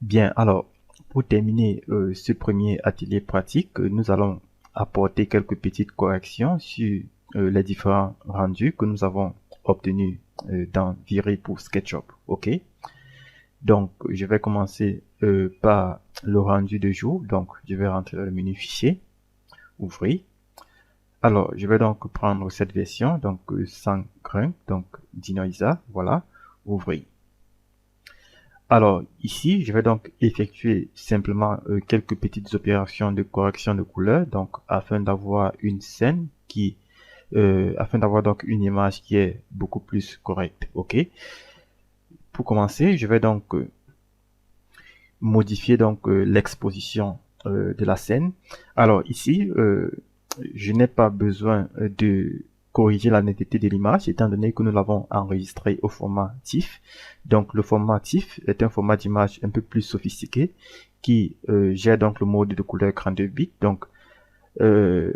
Bien, alors, pour terminer ce premier atelier pratique, nous allons apporter quelques petites corrections sur les différents rendus que nous avons obtenus dans Viré pour SketchUp. OK? Donc, je vais commencer par le rendu de jour. Donc, je vais rentrer dans le menu Fichier, Ouvrir. Alors, je vais donc prendre cette version, donc sans grain, donc Dinoisa, voilà, Ouvrir. Alors ici, je vais donc effectuer simplement quelques petites opérations de correction de couleur, donc afin d'avoir une scène afin d'avoir donc une image qui est beaucoup plus correcte. Ok. Pour commencer, je vais donc modifier donc l'exposition de la scène. Alors ici, je n'ai pas besoin de corriger la netteté de l'image étant donné que nous l'avons enregistré au format TIFF. Donc le format TIFF est un format d'image un peu plus sophistiqué qui gère donc le mode de couleur 32 bits. Donc euh,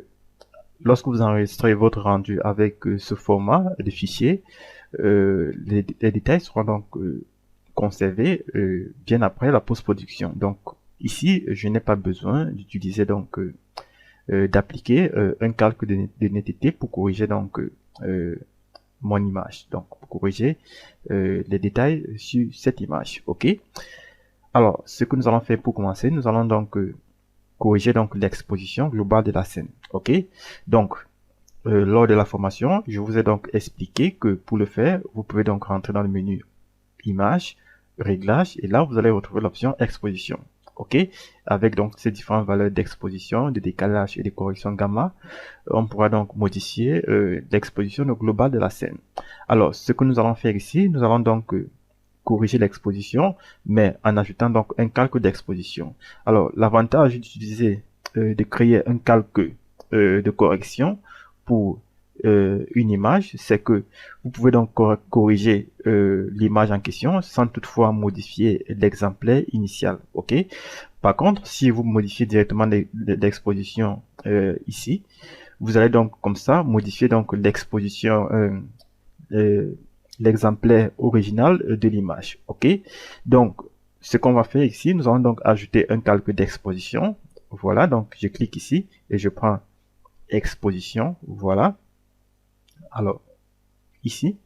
lorsque vous enregistrez votre rendu avec ce format de fichier, les détails seront donc conservés bien après la post-production. Donc ici, je n'ai pas besoin d'utiliser donc d'appliquer un calque de netteté pour corriger donc mon image, donc pour corriger les détails sur cette image. Ok. Alors, ce que nous allons faire pour commencer, nous allons donc corriger donc l'exposition globale de la scène. Ok. Donc, lors de la formation, je vous ai donc expliqué que pour le faire, vous pouvez donc rentrer dans le menu Image, Réglages, et là vous allez retrouver l'option Exposition. Ok, avec donc ces différentes valeurs d'exposition, de décalage et de correction gamma, on pourra donc modifier l'exposition globale de la scène. Alors, ce que nous allons faire ici, nous allons donc corriger l'exposition, mais en ajoutant donc un calque d'exposition. Alors, l'avantage d'utiliser, de créer un calque de correction pour une image, c'est que vous pouvez donc corriger l'image en question sans toutefois modifier l'exemplaire initial. Ok. Par contre, si vous modifiez directement l'exposition ici, vous allez donc comme ça modifier donc l'exposition, euh, l'exemplaire original de l'image. Ok. Donc, ce qu'on va faire ici, nous allons donc ajouter un calque d'exposition. Voilà. Donc, je clique ici et je prends exposition. Voilà. Alors, ici,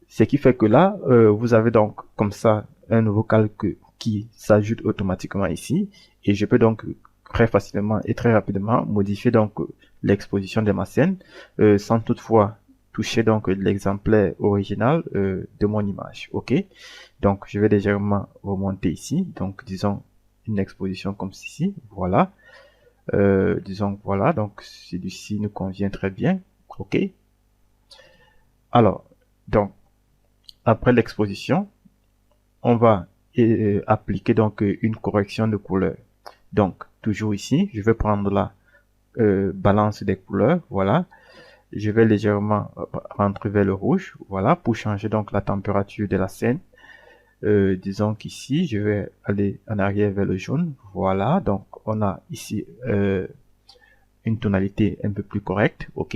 ce qui fait que là, vous avez donc comme ça un nouveau calque qui s'ajoute automatiquement ici. Et je peux donc très facilement et très rapidement modifier donc l'exposition de ma scène sans toutefois toucher donc l'exemplaire original de mon image. Ok. Donc, je vais légèrement remonter ici. Donc, disons une exposition comme ceci. Voilà. Disons voilà. Donc, celui-ci nous convient très bien. Ok. Alors, donc, après l'exposition, on va appliquer donc une correction de couleur. Donc, toujours ici, je vais prendre la balance des couleurs. Voilà. Je vais légèrement rentrer vers le rouge. Voilà, pour changer donc la température de la scène. Disons qu'ici, je vais aller en arrière vers le jaune. Voilà, donc on a ici une tonalité un peu plus correcte. Ok.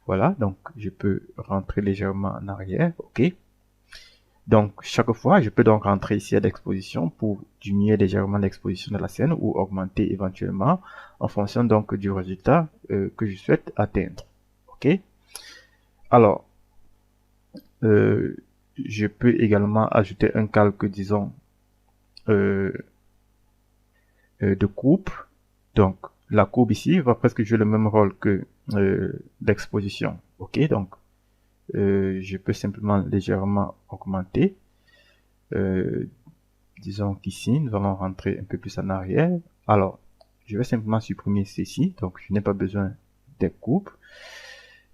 Voilà, donc je peux rentrer légèrement en arrière. Ok. Donc, chaque fois, je peux donc rentrer ici à l'exposition pour diminuer légèrement l'exposition de la scène ou augmenter éventuellement en fonction donc du résultat que je souhaite atteindre. Ok. Alors, euh, je peux également ajouter un calque, disons, euh, de coupe. Donc, la courbe ici va presque jouer le même rôle que l'exposition. Ok. Donc, je peux simplement légèrement augmenter. Euh, Disons qu'ici, nous allons rentrer un peu plus en arrière. Alors, je vais simplement supprimer ceci. Donc, je n'ai pas besoin des coupes.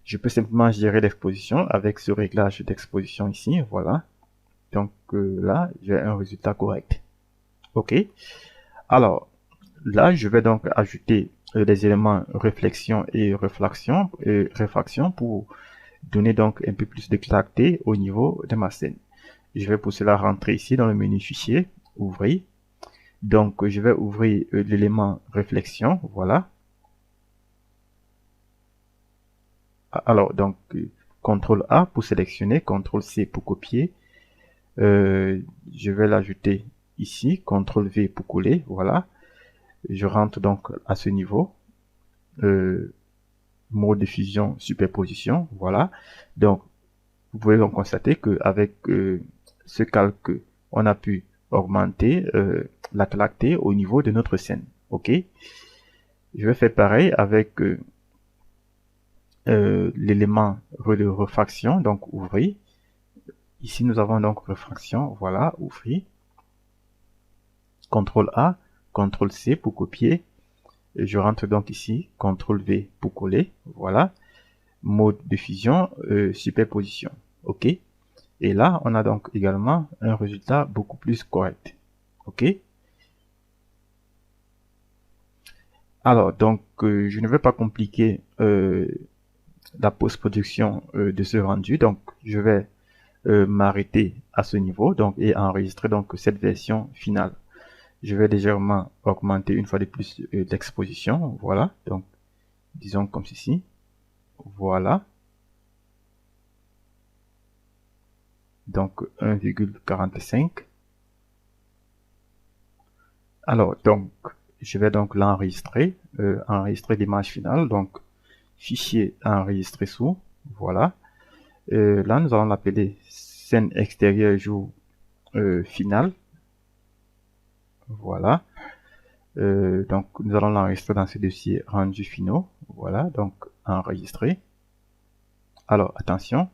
Je peux simplement gérer l'exposition avec ce réglage d'exposition ici. Voilà. Donc, là, j'ai un résultat correct. OK. Alors, là, je vais donc ajouter les éléments réflexion et réfraction pour donner donc un peu plus de clarté au niveau de ma scène. Je vais pour cela rentrer ici dans le menu fichier, ouvrir. Donc, je vais ouvrir l'élément réflexion. Voilà. Alors, donc, CTRL A pour sélectionner, CTRL C pour copier. Je vais l'ajouter ici, CTRL V pour coller, voilà. Je rentre donc à ce niveau, mode de fusion, superposition, voilà. Donc, vous pouvez donc constater qu'avec ce calque, on a pu augmenter la clarté au niveau de notre scène, ok. Je vais faire pareil avec l'élément de refraction, donc ouvrir. Ici, nous avons donc refraction, voilà, ouvrir. CTRL A, CTRL C pour copier. Et je rentre donc ici, CTRL V pour coller, voilà. Mode de fusion, superposition, ok. Et là, on a donc également un résultat beaucoup plus correct, ok. Alors, donc, je ne vais pas compliquer la post-production de ce rendu, donc je vais m'arrêter à ce niveau, donc, et enregistrer donc cette version finale. Je vais légèrement augmenter une fois de plus l'exposition, voilà, donc disons comme ceci, voilà, donc 1,45. Alors, donc, je vais donc l'enregistrer, enregistrer l'image finale, donc fichier enregistré sous, voilà. Là, nous allons l'appeler scène extérieure jour finale, voilà. Donc, nous allons l'enregistrer dans ce dossier rendu finaux, voilà, donc enregistrer. Alors, attention,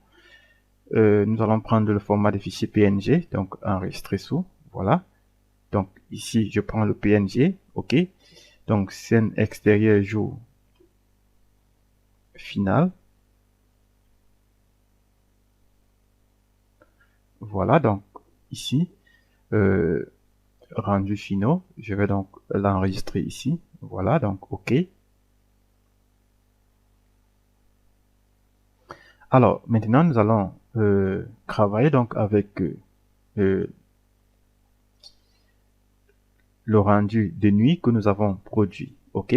nous allons prendre le format de fichier PNG, donc enregistrer sous, voilà. Donc ici, je prends le PNG, ok. Donc scène extérieure jour finale. Voilà, donc ici, rendu finaux, je vais donc l'enregistrer ici. Voilà, donc ok. Alors maintenant, nous allons travailler donc avec le rendu de nuit que nous avons produit, ok.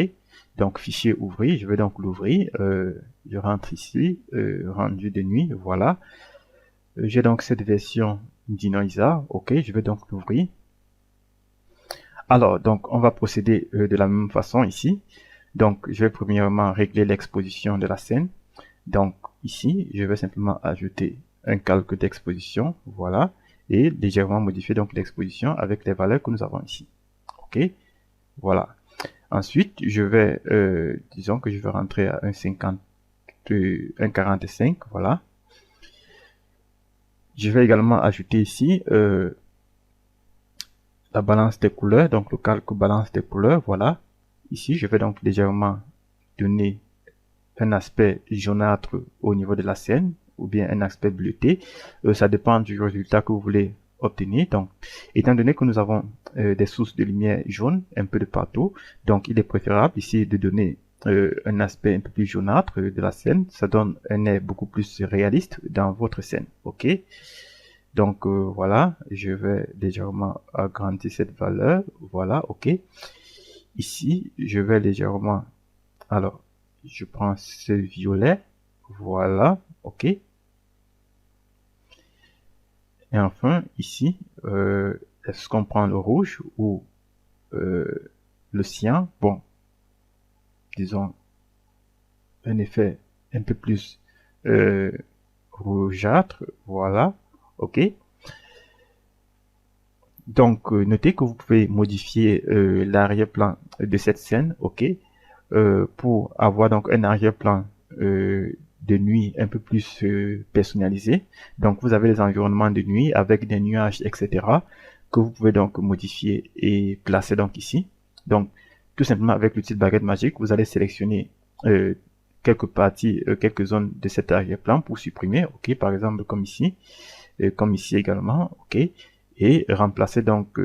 Donc fichier ouvrir, je vais donc l'ouvrir, je rentre ici, rendu de nuit, voilà. J'ai donc cette version Dinoisa, ok, je vais donc l'ouvrir. Alors, donc on va procéder de la même façon ici. Donc je vais premièrement régler l'exposition de la scène. Donc ici, je vais simplement ajouter un calque d'exposition, voilà, et légèrement modifier donc l'exposition avec les valeurs que nous avons ici. Ok, voilà. Ensuite, je vais, disons que je vais rentrer à 1,45, voilà. Je vais également ajouter ici la balance des couleurs, donc le calque balance des couleurs, voilà. Ici, je vais donc légèrement donner un aspect jaunâtre au niveau de la scène, ou bien un aspect bleuté. Ça dépend du résultat que vous voulez obtenir. Donc, étant donné que nous avons des sources de lumière jaune un peu de partout, donc il est préférable ici de donner un aspect un peu plus jaunâtre de la scène. Ça donne un air beaucoup plus réaliste dans votre scène, ok. Donc voilà, je vais légèrement agrandir cette valeur, voilà, ok. Ici, je vais légèrement, alors, je prends ce violet, voilà, ok. Et enfin, ici, est-ce qu'on prend le rouge ou le cyan? Bon, disons, un effet un peu plus rougeâtre, voilà, ok. Donc, notez que vous pouvez modifier l'arrière-plan de cette scène, ok, pour avoir donc un arrière-plan de nuit un peu plus personnalisé. Donc, vous avez les environnements de nuit avec des nuages, etc., que vous pouvez donc modifier et placer donc ici. Donc, tout simplement avec l'outil de baguette magique, vous allez sélectionner quelques parties, quelques zones de cet arrière-plan pour supprimer, ok, par exemple comme ici également, ok, et remplacer donc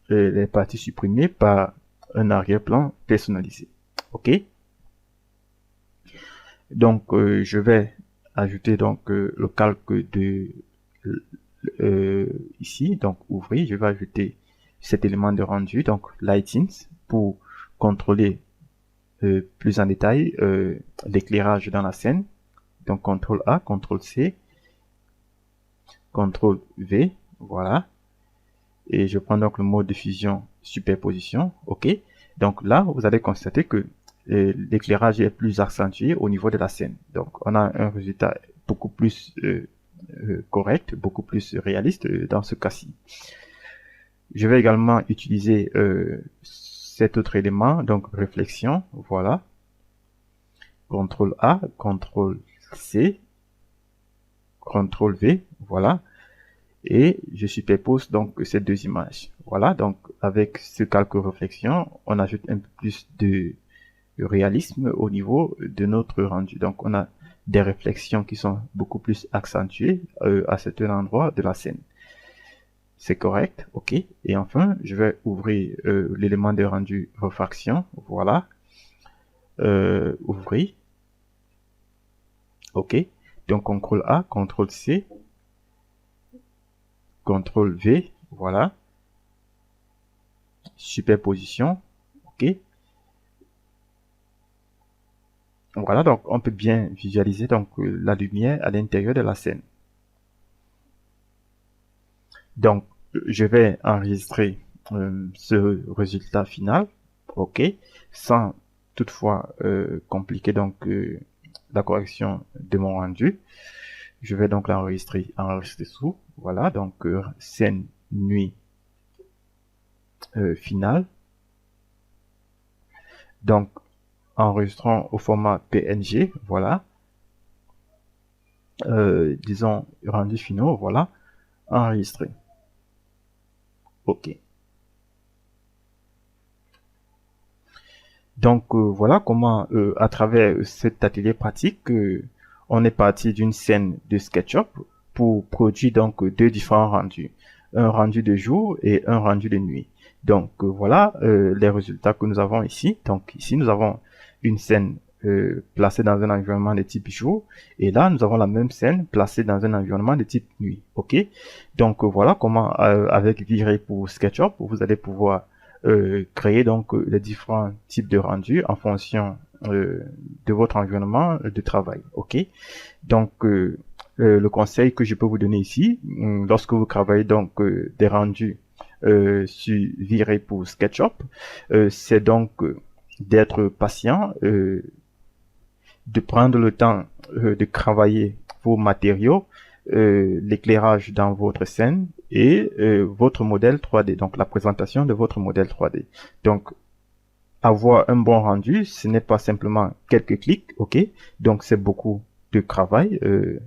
les parties supprimées par un arrière-plan personnalisé, ok. Donc je vais ajouter donc le calque de ici, donc ouvrir, je vais ajouter cet élément de rendu, donc lightings, pour contrôler plus en détail l'éclairage dans la scène. Donc CTRL A, CTRL C, CTRL V, voilà. et je prends donc le mode de fusion superposition. OK. Donc là, vous allez constater que l'éclairage est plus accentué au niveau de la scène. Donc on a un résultat beaucoup plus correct, beaucoup plus réaliste dans ce cas-ci. Je vais également utiliser cet autre élément, donc réflexion, voilà. CTRL A, CTRL C, CTRL V, voilà. Et je superpose donc ces deux images. Voilà, donc avec ce calque réflexion, on ajoute un peu plus de réalisme au niveau de notre rendu. Donc on a des réflexions qui sont beaucoup plus accentuées à cet endroit de la scène. C'est correct, ok. Et enfin, je vais ouvrir l'élément de rendu réfraction, voilà. Ouvrir, ok. Donc CTRL A, CTRL C, CTRL V, voilà. Superposition, ok. Voilà, donc on peut bien visualiser donc la lumière à l'intérieur de la scène. Donc je vais enregistrer ce résultat final, ok, sans toutefois compliquer donc la correction de mon rendu. Je vais donc l'enregistrer sous, voilà, donc scène nuit finale. Donc enregistrant au format PNG, voilà. Disons rendu finaux, voilà, enregistré. OK. Donc voilà comment à travers cet atelier pratique on est parti d'une scène de SketchUp pour produire donc deux différents rendus, un rendu de jour et un rendu de nuit. Donc voilà les résultats que nous avons ici. Donc ici nous avons une scène placée dans un environnement de type jour, et là nous avons la même scène placée dans un environnement de type nuit. OK, donc voilà comment avec V-Ray pour SketchUp vous allez pouvoir créer donc les différents types de rendus en fonction de votre environnement de travail. OK, donc le conseil que je peux vous donner ici, lorsque vous travaillez donc des rendus sur V-Ray pour SketchUp, c'est donc d'être patient, de prendre le temps de travailler vos matériaux, l'éclairage dans votre scène et votre modèle 3D, donc la présentation de votre modèle 3D. Donc, avoir un bon rendu, ce n'est pas simplement quelques clics, ok? Donc, c'est beaucoup de travail,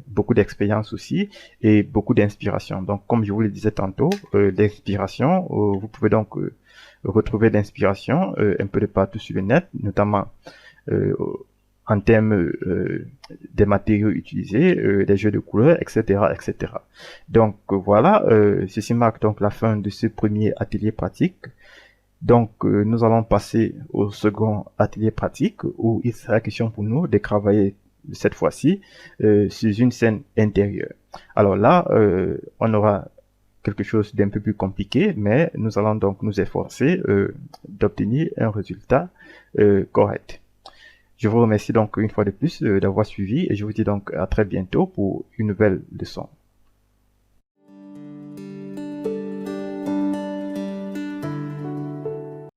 beaucoup d'expérience aussi et beaucoup d'inspiration. Donc, comme je vous le disais tantôt, l'inspiration, vous pouvez donc retrouver l'inspiration un peu de partout sur le net, notamment en termes des matériaux utilisés, des jeux de couleurs, etc., etc. Donc voilà, ceci marque donc la fin de ce premier atelier pratique. Donc nous allons passer au second atelier pratique où il sera question pour nous de travailler cette fois-ci sur une scène intérieure. Alors là, on aura quelque chose d'un peu plus compliqué, mais nous allons donc nous efforcer d'obtenir un résultat correct. Je vous remercie donc une fois de plus d'avoir suivi et je vous dis donc à très bientôt pour une nouvelle leçon.